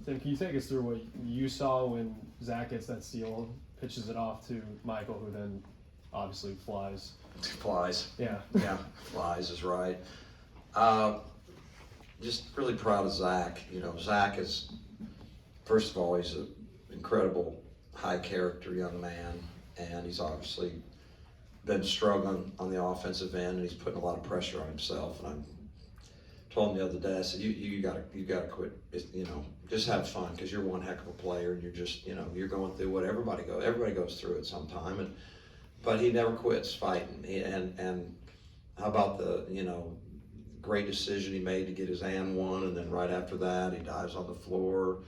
Tim, can you take us through what you saw when Zach gets that steal, pitches it off to Michael, who then obviously flies? Flies. Yeah. Yeah, flies is right. Just really proud of Zach. You know, Zach is, first of all, he's an incredible, high character young man, and he's obviously been struggling on the offensive end, and he's putting a lot of pressure on himself. And I told him the other day, I said, you gotta quit. You know, just have fun, because you're one heck of a player, and you're just, you know, you're going through what everybody goes through at some time. But he never quits fighting. And how about the, you know, great decision he made to get his and one, and then right after that he dives on the floor.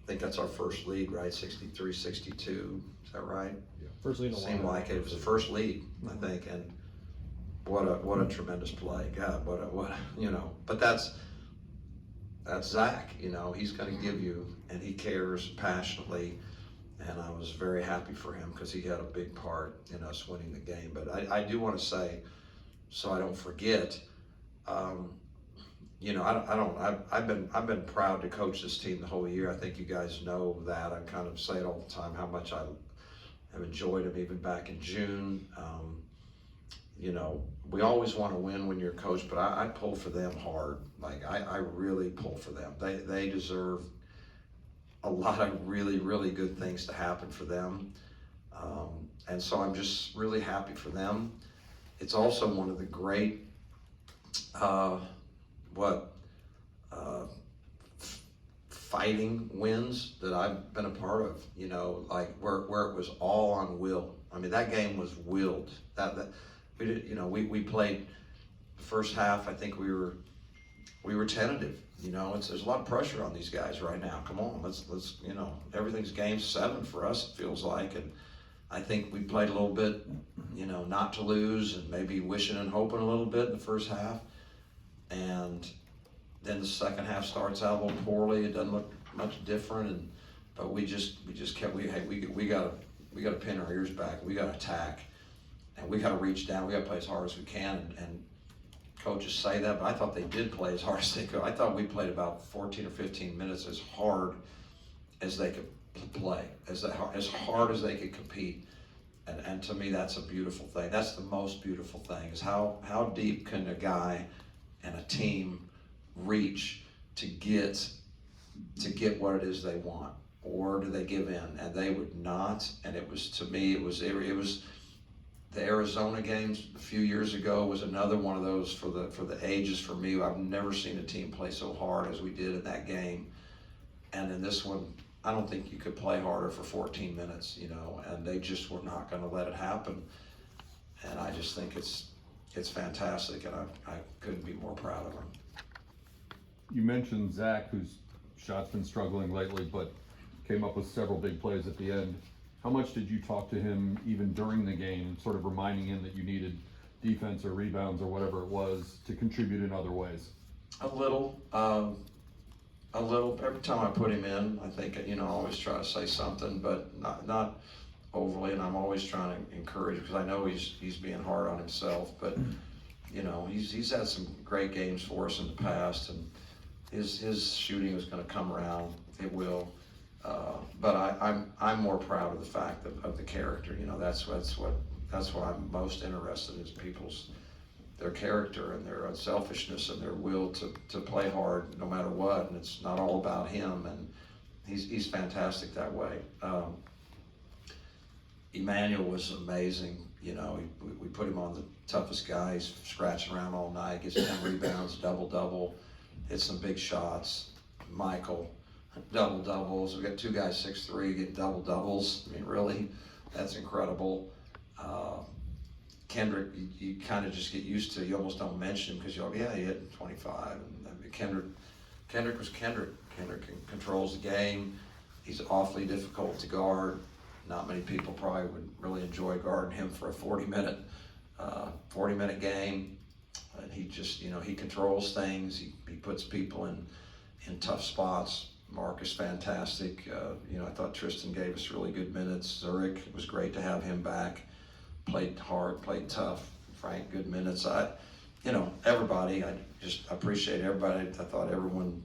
I think that's our first lead, right? 63-62. Is that right? Yeah. First lead in a Seemed while. like it was the first lead, I think, and what a tremendous play. God, what you know. But that's Zach. You know, he's going to give you, and he cares passionately. And I was very happy for him, because he had a big part in us winning the game. But I do want to say, so I don't forget. You know, I've been proud to coach this team the whole year. I think you guys know that. I kind of say it all the time, how much I have enjoyed them, even back in June. You know, we always want to win when you're coach, but I pull for them hard. Like, I really pull for them. They deserve a lot of really, really good things to happen for them. And so I'm just really happy for them. It's also one of the great fighting wins that I've been a part of, you know, like where it was all on will. I mean, that game was willed. That we did, you know, we played the first half. I think we were tentative, you know. There's a lot of pressure on these guys right now. Come on, let's you know, everything's game 7 for us, it feels like. And I think we played a little bit, you know, not to lose, and maybe wishing and hoping a little bit in the first half. And then the second half starts out a little poorly. It doesn't look much different, but we just kept. We gotta pin our ears back. We gotta attack, and we gotta reach down. We gotta play as hard as we can. And coaches say that, but I thought they did play as hard as they could. I thought we played about 14 or 15 minutes as hard as they could play, as hard as they could compete. And to me, that's a beautiful thing. That's the most beautiful thing, is how deep can a guy and a team reach to get what it is they want, or do they give in? And they would not. And it was, to me, it was the Arizona games a few years ago was another one of those for the ages for me. I've never seen a team play so hard as we did in that game. And in this one, I don't think you could play harder for 14 minutes, you know, and they just were not going to let it happen. And I just think it's fantastic, and I couldn't be more proud of them. You mentioned Zach, whose shot's been struggling lately, but came up with several big plays at the end. How much did you talk to him even during the game, sort of reminding him that you needed defense or rebounds or whatever it was to contribute in other ways? A little. Every time I put him in, I think, you know, I always try to say something, but not overly, and I'm always trying to encourage, because I know he's being hard on himself. But you know, he's had some great games for us in the past, and his shooting is going to come around. It will. But I'm more proud of the fact of the character. You know, that's what I'm most interested in, is their character and their unselfishness and their will to play hard no matter what. And it's not all about him, and he's fantastic that way. Emmanuel was amazing. You know, we put him on the toughest guy. He's scratching around all night, gets 10 rebounds, double, hits some big shots. Michael, doubles. We got two guys 6'3", get doubles. I mean, really, that's incredible. Kendrick, you kind of just get used to. You almost don't mention him, because you're like, yeah, he hit 25. And I mean, Kendrick was Kendrick. Kendrick controls the game. He's awfully difficult to guard. Not many people probably would really enjoy guarding him for a 40-minute game. And he just, you know, he controls things. He puts people in tough spots. Mark is fantastic. You know, I thought Tristan gave us really good minutes. Zurich, it was great to have him back. Played hard, played tough. Frank, good minutes. You know, everybody, I just appreciate everybody. I thought everyone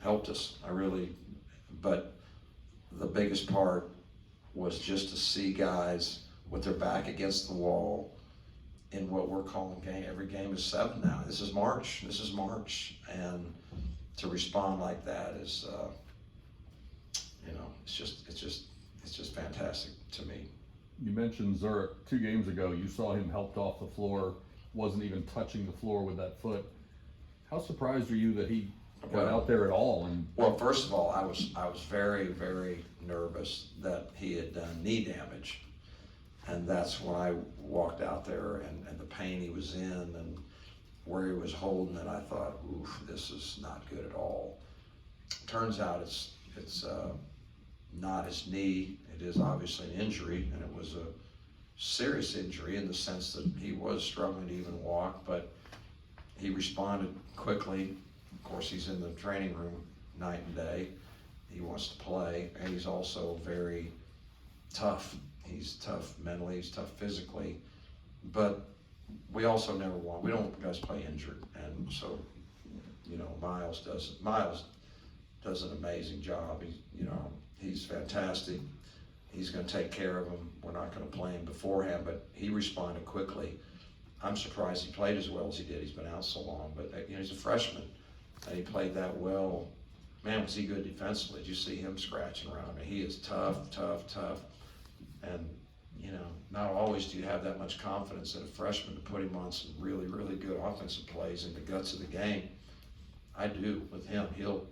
helped us. But the biggest part was just to see guys with their back against the wall in what we're calling game. Every game is 7 now. This is March, and to respond like that is, it's just fantastic to me. You mentioned Zurich 2 games ago. You saw him helped off the floor, wasn't even touching the floor with that foot. How surprised are you that he got out there at all? And well, first of all, I was very, very nervous that he had done knee damage, and that's when I walked out there and the pain he was in and where he was holding it. I thought, oof, this is not good at all. Turns out it's not his knee. It is obviously an injury, and it was a serious injury in the sense that he was struggling to even walk, but he responded quickly. Of course, he's in the training room night and day. He wants to play, and he's also very tough. He's tough mentally, he's tough physically, but we also never want, we don't want guys play injured, and so, Miles does an amazing job. He's fantastic. He's going to take care of him. We're not going to play him beforehand, but he responded quickly. I'm surprised he played as well as he did. He's been out so long, but he's a freshman, and he played that well. Man, was he good defensively. Did you see him scratching around? He is tough, and not always do you have that much confidence in a freshman to put him on some really, really good offensive plays in the guts of the game. I do with him. He'll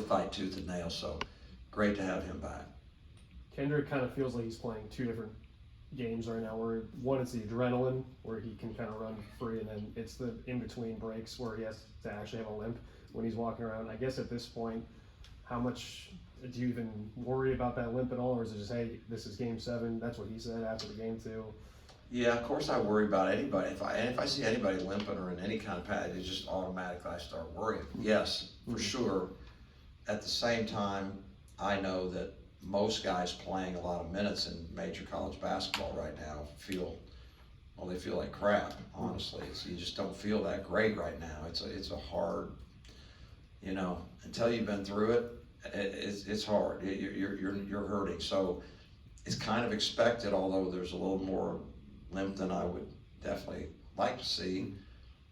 fight tooth and nail, so great to have him back. Kendrick kind of feels like he's playing 2 different games right now, where one it's the adrenaline where he can kind of run free, and then it's the in-between breaks where he has to actually have a limp when he's walking around. I guess at this point, how much do you even worry about that limp at all, or is it just, hey, this is game 7, that's what he said after the game too? Yeah, of course I worry about anybody. If I see anybody limping or in any kind of pattern, it's just automatically I start worrying. Yes, for sure. At the same time, I know that most guys playing a lot of minutes in major college basketball right now feel like crap, honestly. You just don't feel that great right now. It's a hard, until you've been through it, it's hard. You're hurting. So it's kind of expected, although there's a little more limp than I would definitely like to see.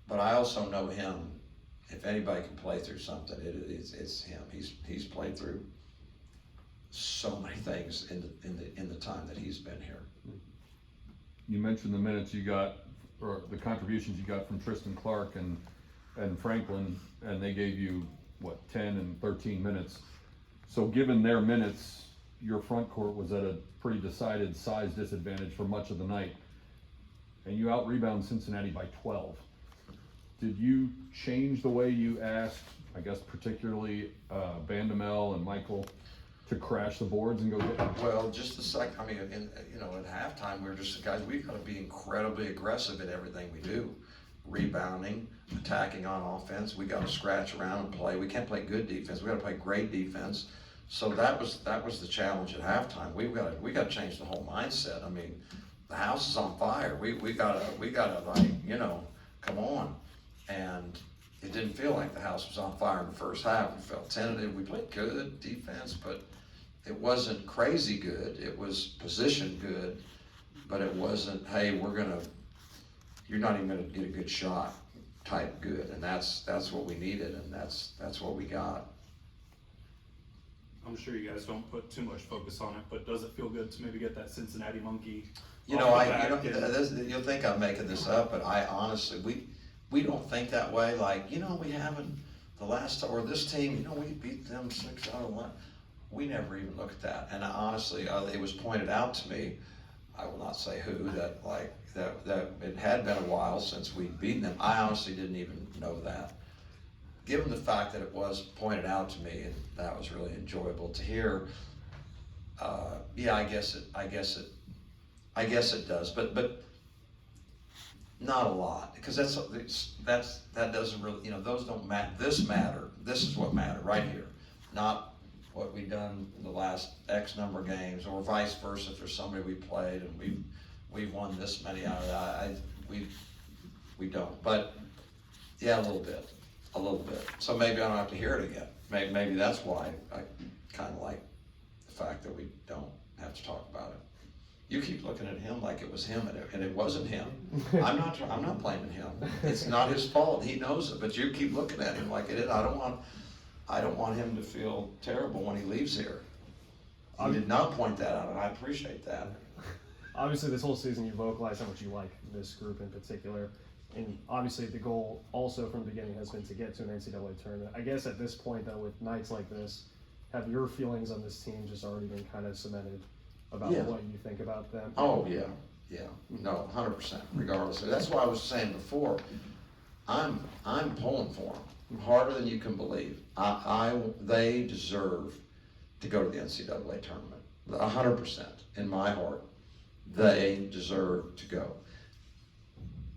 But I also know him. If anybody can play through something, it's him. He's played through so many things in the time that he's been here. you mentioned the minutes you got, or the contributions you got from Tristan Clark and Franklin, and they gave you, what, 10 and 13 minutes. So given their minutes, your front court was at a pretty decided size disadvantage for much of the night, and you out-rebound Cincinnati by 12. Did you change the way you asked, I guess particularly Bandamel and Michael, to crash the boards and go get them? Well, just the second, I mean, at halftime, we were just, guys, we've got to be incredibly aggressive in everything we do. Rebounding, attacking on offense, we got to scratch around and play. We can't play good defense, we got to play great defense. So that was the challenge at halftime. We got to change the whole mindset. I mean, the house is on fire. We gotta like, come on. And it didn't feel like the house was on fire in the first half. We felt tentative. We played good defense, but it wasn't crazy good. It was position good, but it wasn't, hey, you're not even gonna get a good shot type good. And that's what we needed, and that's what we got. I'm sure you guys don't put too much focus on it, but does it feel good to maybe get that Cincinnati monkey? You'll think I'm making this up, but I honestly, we don't think that way. Like, we haven't, this team, we beat them 6-0. We never even look at that. And honestly, it was pointed out to me, I will not say who, that it had been a while since we'd beaten them. I honestly didn't even know that. Given the fact that it was pointed out to me, and that was really enjoyable to hear. I guess it does, but not a lot, because that doesn't really, those don't matter. This is what mattered right here, not what we've done in the last X number of games, or vice versa for somebody we played and we've won this many out of that. We don't, but yeah, a little bit. a little bit. So maybe I don't have to hear it again. Maybe that's why I kind of like the fact that we don't have to talk about it. You keep looking at him like it was him, and it wasn't him. I'm not blaming him. It's not his fault. He knows it, but you keep looking at him like it is. I don't want him to feel terrible when he leaves here. I did not point that out, and I appreciate that. Obviously, this whole season you vocalize how much you like this group in particular, and obviously the goal also from the beginning has been to get to an NCAA tournament. I guess at this point, though, with nights like this, have your feelings on this team just already been kind of cemented about Yeah. what you think about them? Oh, yeah, no, 100%, regardless. That's why I was saying before, I'm pulling for them, harder than you can believe. They deserve to go to the NCAA tournament, 100%, in my heart. They deserve to go.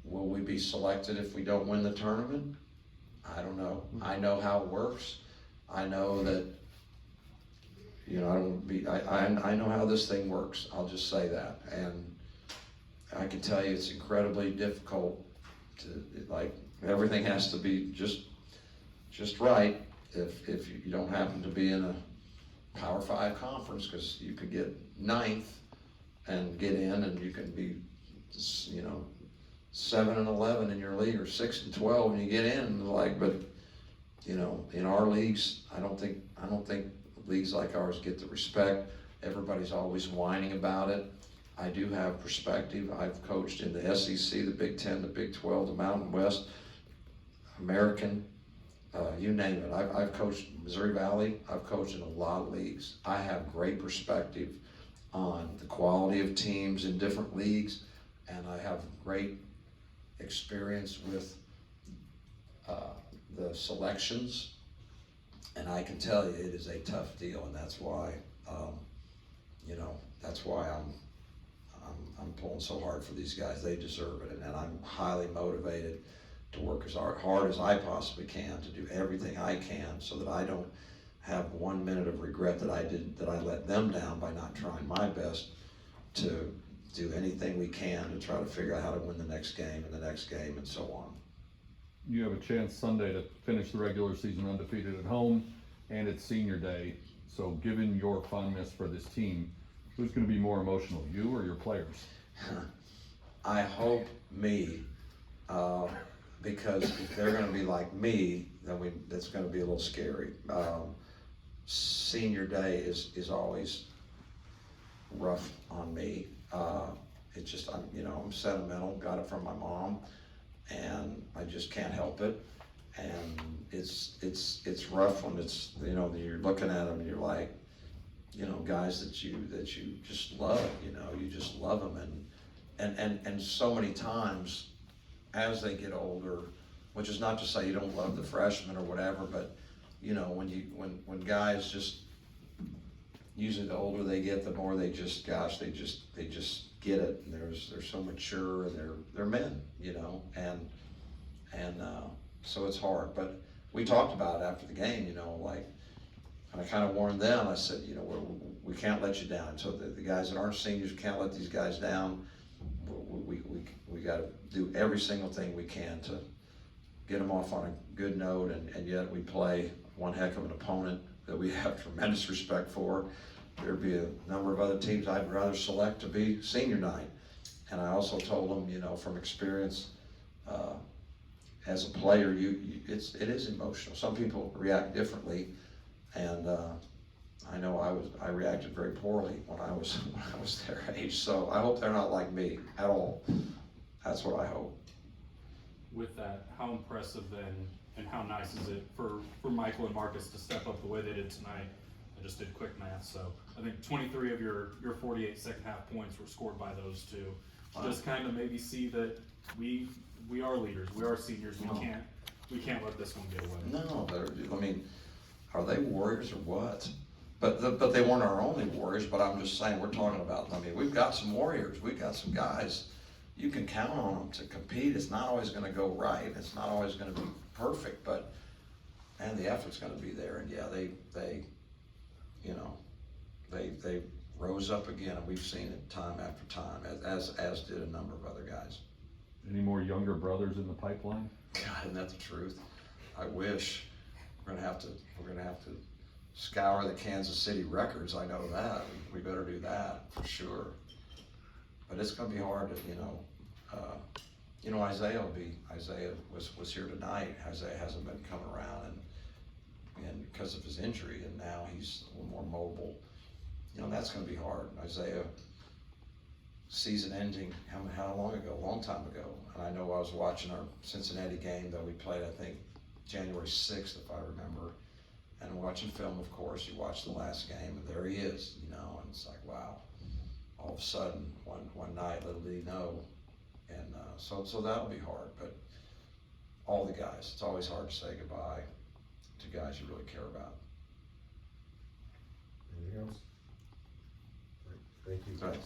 Will we be selected if we don't win the tournament? I don't know. I know how it works. I know that, I know how this thing works. I'll just say that. And I can tell you it's incredibly difficult to, like, everything has to be just right if you don't happen to be in a Power 5 conference, because you could get 9th and get in, and you can be, 7-11 in your league, or 6-12, and you get in. But in our leagues, I don't think leagues like ours get the respect. Everybody's always whining about it. I do have perspective. I've coached in the SEC, the Big 10, the Big 12, the Mountain West, American, you name it. I've coached Missouri Valley. I've coached in a lot of leagues. I have great perspective on the quality of teams in different leagues, and I have great experience with the selections, and I can tell you it is a tough deal, and that's why I'm pulling so hard for these guys. They deserve it, and I'm highly motivated to work as hard as I possibly can to do everything I can so that I don't have 1 minute of regret that I let them down by not trying my best to do anything we can to try to figure out how to win the next game and the next game and so on. You have a chance Sunday to finish the regular season undefeated at home, and it's senior day. So given your fondness for this team, who's going to be more emotional, you or your players? I hope me, because if they're going to be like me, then that's going to be a little scary. Senior day is always rough on me. It's just, I'm sentimental, got it from my mom, and I just can't help it. And it's rough when you're looking at them and you're like, guys that you just love, you just love them. And so many times as they get older, which is not to say you don't love the freshmen or whatever, but when guys just, usually the older they get, the more they just get it, and they're so mature, and they're men, and so it's hard. But we talked about it after the game, and I kind of warned them. I said, we can't let you down. So the guys that aren't seniors, we can't let these guys down. We got to do every single thing we can to get them off on a good note, and yet we play one heck of an opponent that we have tremendous respect for. There'd be a number of other teams I'd rather select to be senior night. And I also told them, from experience, as a player, it is emotional. Some people react differently, and I know I reacted very poorly when I was their age. So I hope they're not like me at all. That's what I hope. With that, how impressive then, and how nice is it for Michael and Marcus to step up the way they did tonight? I just did quick math, so I think 23 of your 48 second half points were scored by those two. Wow. Just kind of maybe see that we are leaders, we are seniors. We can't let this one get away. No, are they warriors or what? But they weren't our only warriors. But I'm just saying, we're talking about. We've got some warriors. We've got some guys. You can count on them to compete. It's not always going to go right. It's not always going to be perfect, but the effort's going to be there. And yeah, they rose up again, and we've seen it time after time, as did a number of other guys. Any more younger brothers in the pipeline? God, isn't that the truth? I wish. We're gonna have to scour the Kansas City records, I know that. We better do that for sure. But it's gonna be hard to, Isaiah was here tonight. Isaiah hasn't been coming around and because of his injury, and now he's a little more mobile. That's gonna be hard. Isaiah, season ending, how long ago? A long time ago. And I know I was watching our Cincinnati game that we played, I think, January 6th, if I remember. And watching film, of course, you watch the last game, and there he is, and it's like, wow. All of a sudden, one night, little did he know. And so that'll be hard, but all the guys, it's always hard to say goodbye to guys you really care about. Anything else? All right, thank you. Thanks.